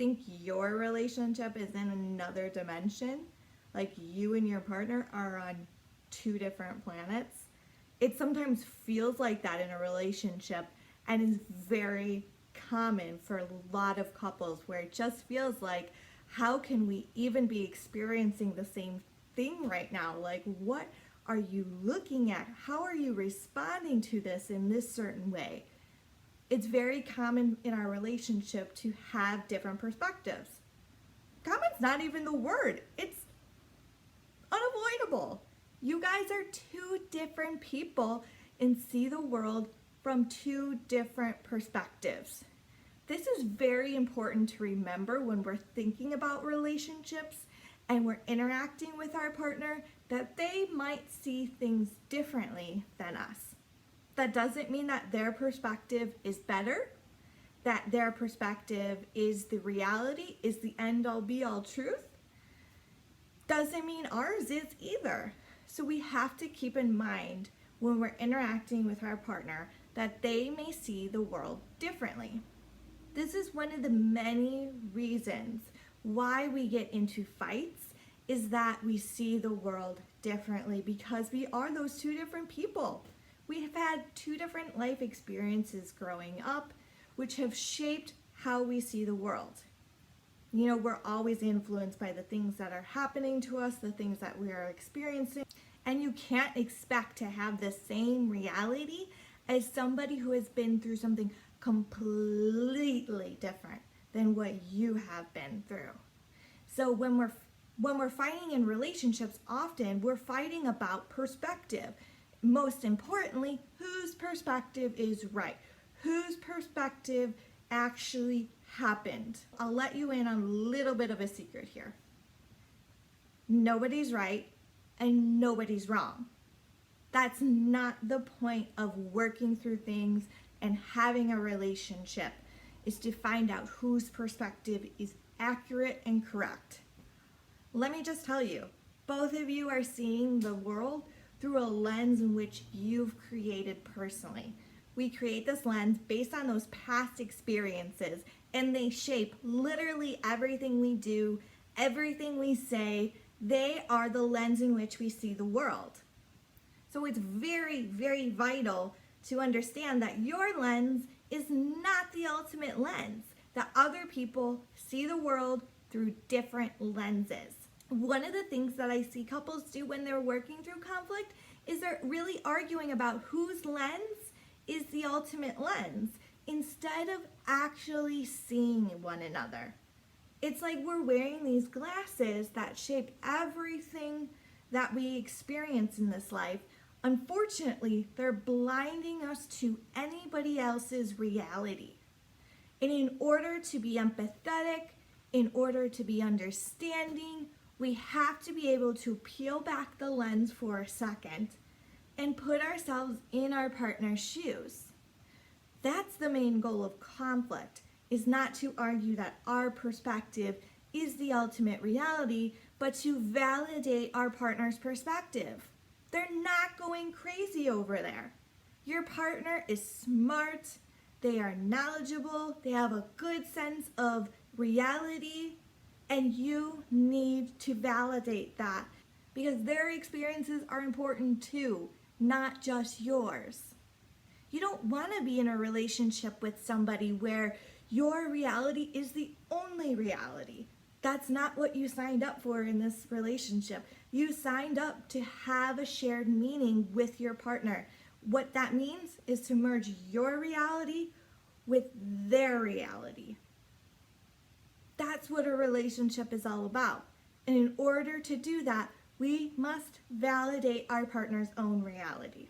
think your relationship is in another dimension, like you and your partner are on two different planets, it sometimes feels like that in a relationship and is very common for a lot of couples where it just feels like, how can we even be experiencing the same thing right now? Like, what are you looking at? How are you responding to this in this certain way? It's very common in our relationship to have different perspectives. Common's not even the word. It's unavoidable. You guys are two different people and see the world from two different perspectives. This is very important to remember when we're thinking about relationships and we're interacting with our partner, that they might see things differently than us. That doesn't mean that their perspective is better, that their perspective is the reality, is the end all be all truth. Doesn't mean ours is either. So we have to keep in mind when we're interacting with our partner that they may see the world differently. This is one of the many reasons why we get into fights, is that we see the world differently, because we are those two different people. We have had two different life experiences growing up, which have shaped how we see the world. You know, we're always influenced by the things that are happening to us, the things that we are experiencing, and you can't expect to have the same reality as somebody who has been through something completely different than what you have been through. So when we're fighting in relationships, often we're fighting about perspective. Most importantly, whose perspective is right? Whose perspective actually happened? I'll let you in on a little bit of a secret here. Nobody's right and nobody's wrong. That's not the point of working through things and having a relationship, is to find out whose perspective is accurate and correct. Let me just tell you, both of you are seeing the world through a lens in which you've created personally. We create this lens based on those past experiences, and they shape literally everything we do, everything we say. They are the lens in which we see the world. So it's very, very vital to understand that your lens is not the ultimate lens, that other people see the world through different lenses. One of the things that I see couples do when they're working through conflict is they're really arguing about whose lens is the ultimate lens instead of actually seeing one another. It's like we're wearing these glasses that shape everything that we experience in this life. Unfortunately, they're blinding us to anybody else's reality. And in order to be empathetic, in order to be understanding, we have to be able to peel back the lens for a second and put ourselves in our partner's shoes. That's the main goal of conflict, is not to argue that our perspective is the ultimate reality, but to validate our partner's perspective. They're not going crazy over there. Your partner is smart, they are knowledgeable, they have a good sense of reality, and you need to validate that, because their experiences are important too, not just yours. You don't want to be in a relationship with somebody where your reality is the only reality. That's not what you signed up for in this relationship. You signed up to have a shared meaning with your partner. What that means is to merge your reality with their reality. That's what a relationship is all about. And in order to do that, we must validate our partner's own reality.